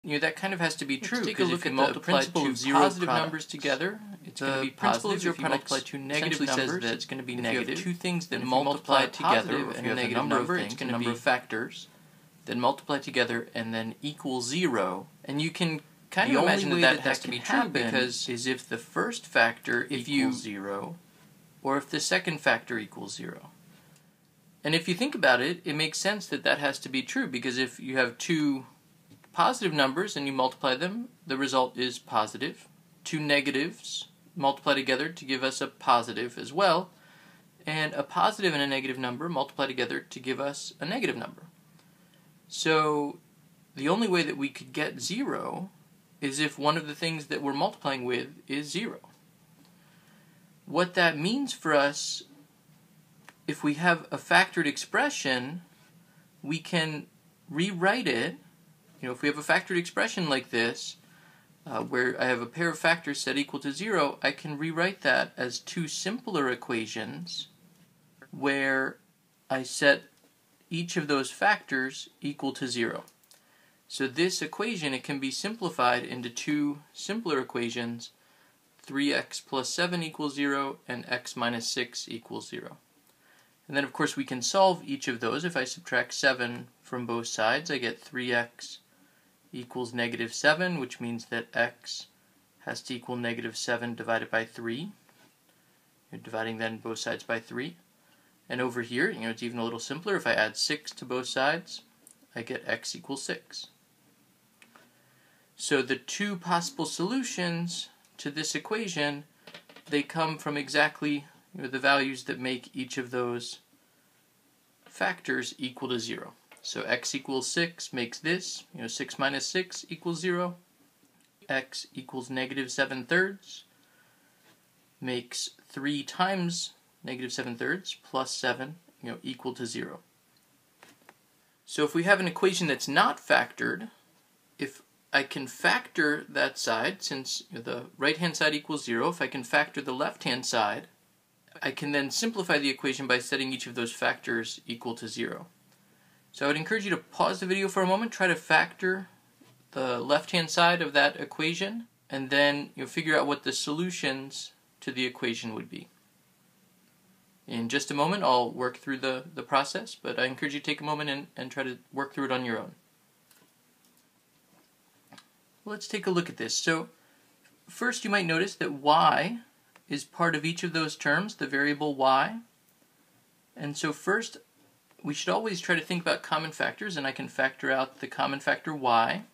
that kind of has to be true, take a because look if you at the multiply principle two of zero positive products. numbers together, it's going to be principle of positive. zero If you multiply products two negative essentially says numbers, that it's going to be if you have negative. two things that And if you multiply multiply together, positive if and you a have a negative number of number, things, it's going a to number be of factors, then multiply together and then equal 0. And you can kind The of only imagine way that that has that to be can true happen because is if the first factor equals 0 or if the second factor equals 0. And if you think about it, it makes sense that that has to be true, because if you have two positive numbers and you multiply them, the result is positive. Two negatives multiply together to give us a positive as well, and a positive and a negative number multiply together to give us a negative number. So the only way that we could get 0 is if one of the things that we're multiplying with is 0. What that means for us, if we have a factored expression, we can rewrite it. If we have a factored expression like this, where I have a pair of factors set equal to 0, I can rewrite that as two simpler equations where I set each of those factors equal to 0. So this equation, it can be simplified into two simpler equations, 3x plus 7 equals 0 and x minus 6 equals 0. And then of course we can solve each of those. If I subtract 7 from both sides, I get 3x equals negative 7, which means that x has to equal negative 7 divided by 3. You're dividing then both sides by 3. And over here, it's even a little simpler. If I add 6 to both sides, I get x equals 6. So the two possible solutions to this equation, they come from exactly the values that make each of those factors equal to 0. So x equals 6 makes this, 6 minus 6 equals 0. X equals negative 7/3 makes 3 times negative 7/3 plus 7, equal to 0. So if we have an equation that's not factored, if I can factor that side, since the right-hand side equals 0, if I can factor the left-hand side, I can then simplify the equation by setting each of those factors equal to 0. So I would encourage you to pause the video for a moment, try to factor the left-hand side of that equation, and then you'll figure out what the solutions to the equation would be. In just a moment, I'll work through the process, but I encourage you to take a moment and try to work through it on your own. Let's take a look at this. So first you might notice that y is part of each of those terms, the variable y. And so first, we should always try to think about common factors, and I can factor out the common factor y.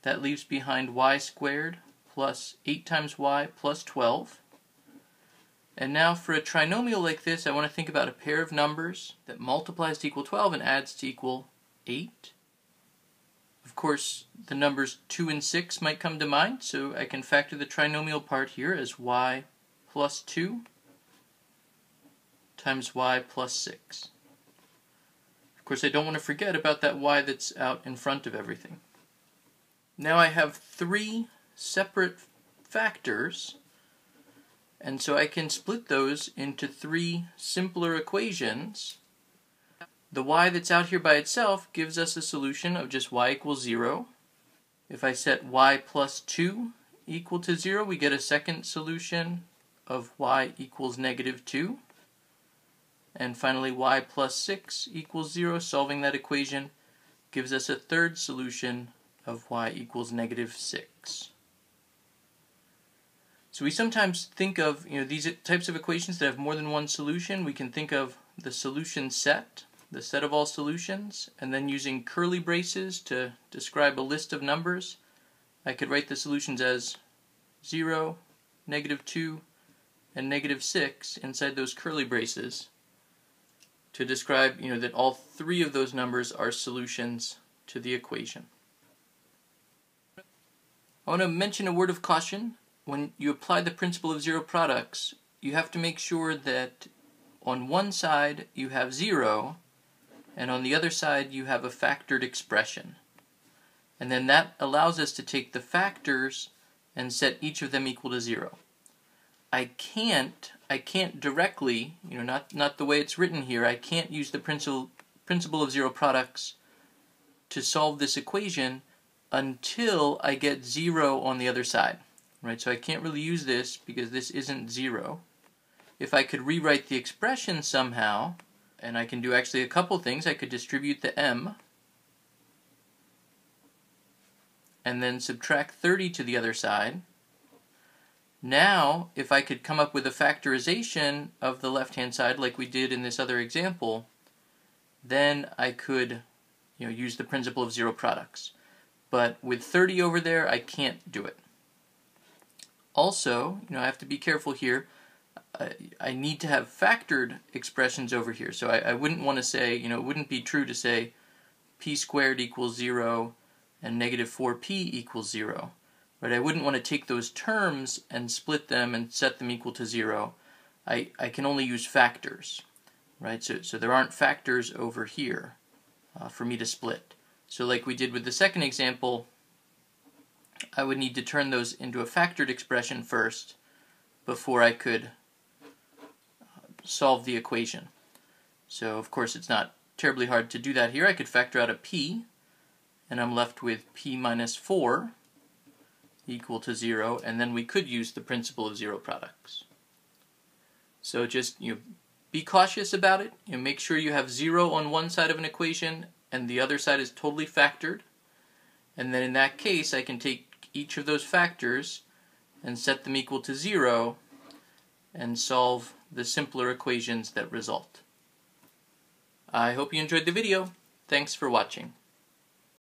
That leaves behind y squared plus 8 times y plus 12. And now for a trinomial like this, I want to think about a pair of numbers that multiplies to equal 12 and adds to equal 8. Of course, the numbers 2 and 6 might come to mind, so I can factor the trinomial part here as y plus 2 times y plus 6. Of course, I don't want to forget about that y that's out in front of everything. Now I have 3 separate factors, and so I can split those into 3 simpler equations. The y that's out here by itself gives us a solution of just y equals 0. If I set y plus 2 equal to 0, we get a second solution of y equals negative 2. And finally, y plus 6 equals 0. Solving that equation gives us a third solution of y equals negative 6. So we sometimes think of these types of equations that have more than one solution. We can think of the solution set, the set of all solutions, and then using curly braces to describe a list of numbers, I could write the solutions as 0, negative 2, and negative 6 inside those curly braces to describe that all 3 of those numbers are solutions to the equation. I want to mention a word of caution. When you apply the principle of zero products, you have to make sure that on one side you have 0, and on the other side you have a factored expression. And then that allows us to take the factors and set each of them equal to 0. I can't directly, not the way it's written here, I can't use the principle of zero products to solve this equation until I get 0 on the other side. Right, so I can't really use this because this isn't 0. If I could rewrite the expression somehow, and I can do actually a couple things. I could distribute the m and then subtract 30 to the other side. Now, if I could come up with a factorization of the left-hand side like we did in this other example, then I could use the principle of zero products. But with 30 over there, I can't do it. Also, I have to be careful here. I need to have factored expressions over here. So I wouldn't want to say, it wouldn't be true to say p squared equals 0 and negative 4p equals 0. Right? I wouldn't want to take those terms and split them and set them equal to 0. I can only use factors. Right? So there aren't factors over here for me to split. So like we did with the second example, I would need to turn those into a factored expression first before I could solve the equation. So of course it's not terribly hard to do that here. I could factor out a p, and I'm left with p minus 4 equal to 0, and then we could use the principle of zero products. So just be cautious about it. Make sure you have 0 on one side of an equation and the other side is totally factored. And then in that case, I can take each of those factors and set them equal to 0 and solve the simpler equations that result. I hope you enjoyed the video. Thanks for watching.